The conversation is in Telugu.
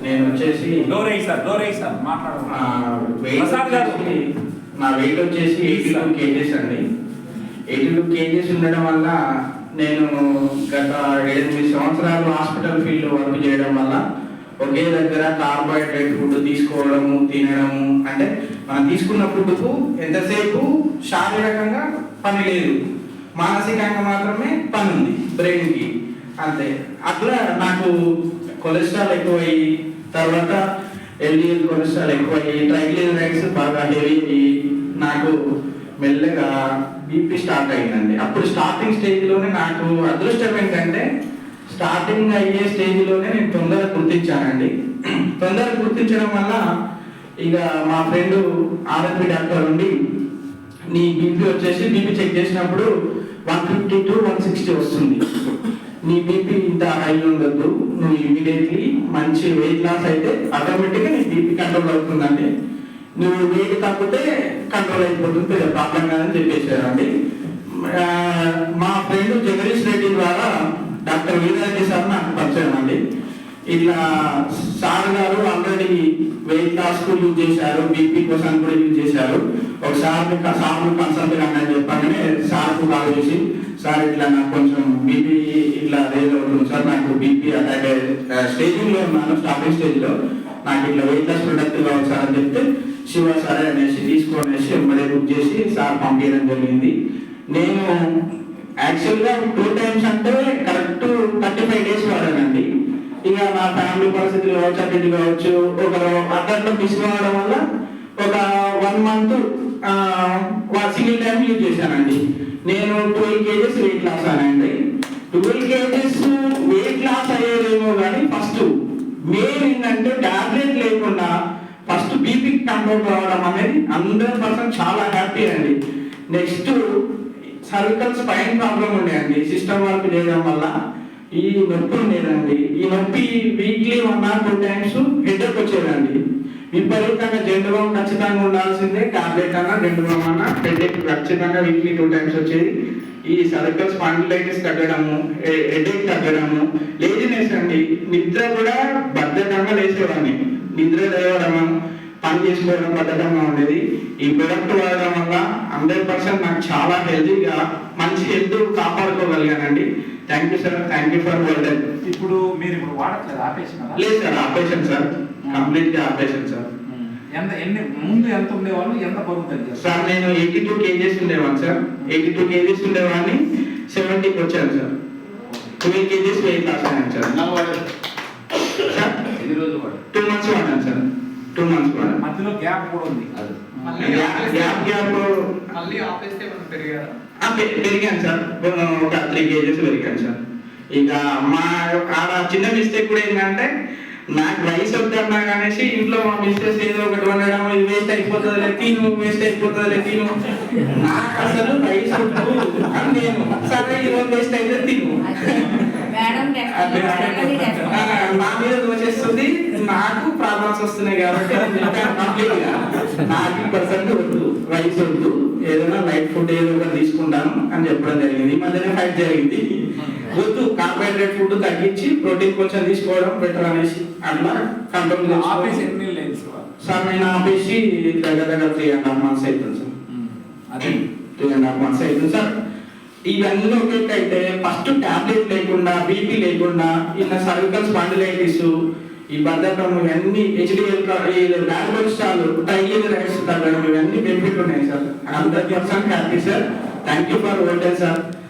నేను వచ్చేసి నా వెయిట్ వచ్చేసి 82 kgs అండి. 82 kgs ఉండడం వల్ల నేను గత 8 సంవత్సరాలు హాస్పిటల్ ఫీల్డ్ వర్క్ చేయడం వల్ల ఒకే దగ్గర కార్బోహైడ్రేట్ ఫుడ్ తీసుకోవడము తినడము, అంటే మనం తీసుకున్న ఫుడ్కు ఎంతసేపు శారీరకంగా పని లేదు, మానసికంగా మాత్రమే పని ఉంది బ్రెయిన్కి, అంతే. అట్లా నాకు కొలెస్ట్రాల్ ఎక్కువయ్యి, తర్వాత ఎల్డిఎల్ కొలెస్ట్రాల్ ఎక్కువయ్యి, ట్రైగ్లిజరైడ్స్ బాగా హెవీ అయ్యి నాకు మెల్లగా బీపీ స్టార్ట్ అయిందండి. అప్పుడు స్టార్టింగ్ స్టేజ్లోనే నాకు అదృష్టం ఏంటంటే స్టార్టింగ్ అయ్యే స్టేజ్లోనే నేను తొందరగా గుర్తించానండి. తొందరగా గుర్తించడం వల్ల ఇక మా ఫ్రెండ్ ఆర్ఎంపీ డాక్టర్ ఉండి, నీ బీపీ వచ్చేసి బీపీ చెక్ చేసినప్పుడు 150 to 160 వస్తుంది, నీ బీపీ ఇంత హై ఉండద్దు, నువ్వు ఇమీడియట్లీ మంచి వెయిట్ లాస్ అయితే ఆటోమేటిక్గా నీ బీపీ కంట్రోల్ అవుతుందండి, నువ్వు వెయిట్ తగ్గితే కంట్రోల్ అయిపోతుంది, ప్రాబ్లం కాదని చెప్పేసారండి. మా ఫ్రెండ్ జగదీష్ రెడ్డి ద్వారా డాక్టర్ వీరారెడ్డి సార్ నాకు పరిచయం అండి. ఇట్లా సార్ గారు ఆల్రెడీ వెయిట్ లాస్ కు యూజ్ చేశారు, బీపీ కోసం కూడా యూజ్ చేశారు. ఒకసారి సార్ కన్సల్ట్ కానీ అని చెప్పగానే సార్కు కాల్ చేసి, సార్ ఇట్లా నాకు కొంచెం బీపీ ఇట్లా రేజ్ అవుతుంది సార్, నాకు బీపీ అటాక్ స్టేజింగ్లో ఉన్నాను, స్టార్టింగ్ స్టేజ్లో, నాకు ఇట్లా వెయిట్ లాస్ ప్రొడక్ట్ కావాలి సార్ అని చెప్తే, శివ సార్ అనేసి తీసుకొనేసి వెంబడే బుక్ చేసి సార్ పంపించడం జరిగింది. నేను యాక్చువల్గా 2 times అంటే కరెక్ట్ 35 days వాడానండి. ఇక నా ఫ్యామిలీ పరిస్థితులు కావచ్చు, అన్నిటి కావచ్చు, ఒక అర్థంలో మిస్ కావడం వల్ల ఒక 1 month సింగిల్ టైం యూజ్ చేశానండి. నేను 12 kgs వెయిట్ లాస్ అనండి. 12 kgs వెయిట్ లాస్ అయ్యేదేమో కానీ ఫస్ట్ మెయిన్ ఏంటంటే టాబ్లెట్ లేకుండా ఫస్ట్ బీపీ కంట్రోల్ కావడం అనేది 100% చాలా హ్యాపీ అండి. నెక్స్ట్ సర్వికల్ స్పైన్ ప్రాబ్లం ఉండేయండి, సిస్టమ్ వర్క్ చేయడం వల్ల ఈ నొప్పి ఉండేదండి. ఈ నొప్పి వీక్లీ 1 or 2 times హెడేక్ వచ్చేదండి. విపరీతంగా జెండుబాం ఖచ్చితంగా ఉండాల్సిందే, టాబ్లెట్ అన్నా జెండుబాం అన్నా హెడేక్ ఖచ్చితంగా వీక్లీ 2 times వచ్చేది. ఈ సర్వికల్ స్పాండిలైటిస్ తగ్గడము, హెడేక్ తగ్గడము, లేజినెస్ అండి, నిద్ర కూడా బద్ధకంగా లేచేవాడిని, నిద్ర లేవడము, పని చేసుకోవడం బద్ధకంగా ఉండేది. ఈ ప్రొడక్ట్ వాడడం వల్ల 100% నాకు చాలా హెల్తీగా మంచి హెల్త్ కాపాడుకోగలిగానండి. Thank you sir, thank you for world. ఇప్పుడు మీరు వాడట్లేదు, ఆపేషన్? లేదు సార్, ఆపేషన్ సార్, కంప్లీట్ గా ఆపేషన్ సార్. ముందు ఎంత ఉండేవాళ్ళు, ఎంత బరువు తగ్గారు సార్? నేను 82 kgs ఉండేవాడిని సార్, 82 kgs ఉండేవాడిని, 70కి వచ్చాను సార్. 12 kgs వెయిట్ లాస్ అయ్యాను సార్. సార్ 2 months వాడాను సార్, 2 months వాడాను. మధ్యలో గ్యాప్ కూడా ఉంది, గ్యాప్ మళ్ళీ ఆపేస్తే పెరిగారా? పెరిగాను సార్, ఒక 3 kgs పెరిగాను సార్. ఇక మా ఆడ చిన్న మిస్టేక్ కూడా ఏంటంటే, నాకు రైస్ వద్దన్నా కానీ ఇంట్లో మా మిస్టేక్స్ ఏదో ఒకటి వండడం, ఇది వేస్ట్ అయిపోతుంది తిను, వేస్ట్ అయిపోతుంది తిను, నాకు అసలు రైస్ వద్దు అని నేను, సరే ఈరోజు వేస్ట్ అయితే తిను, నా మీద దోచేస్తుంది, నాకు ప్రాబ్లమ్స్ వస్తున్నాయి కాబట్టి నాకు పర్సెంట్ వద్దు, రైస్ వద్దు, ఏదైనా లైట్ ఫుడ్ ఏదో ఒకటి తీసుకుంటాను అని చెప్పడం జరిగింది. ఈ మధ్యనే ఫైట్ జరిగింది, వద్దు కార్బోహైడ్రేట్ ఫుడ్ తగ్గించి ప్రోటీన్ కొంచెం తీసుకోవడం బెటర్ అనేసి అట్లా కంట్రోల్ ఆపేసి ఎన్ని లేదు సార్? నేను ఆపేసి దగ్గర 3.5 months అవుతుంది సార్. అదే 3.5 months అవుతుంది సార్. ఇవన్నీ ఒకటైతే ఫస్ట్ టాబ్లెట్ లేకుండా, బీపీ లేకుండా, ఇలా సర్వికల్ స్పాండిలైటిస్, ఈ బద్ధకం, ఇవన్నీ హెచ్డిఎల్ బ్యాడ్ కొలెస్ట్రాల్, ట్రైగ్లిజరైడ్స్ తగ్గడం, ఇవన్నీ బెనిఫిట్ ఉన్నాయి sir. 100% happy sir. Thank you for world sir.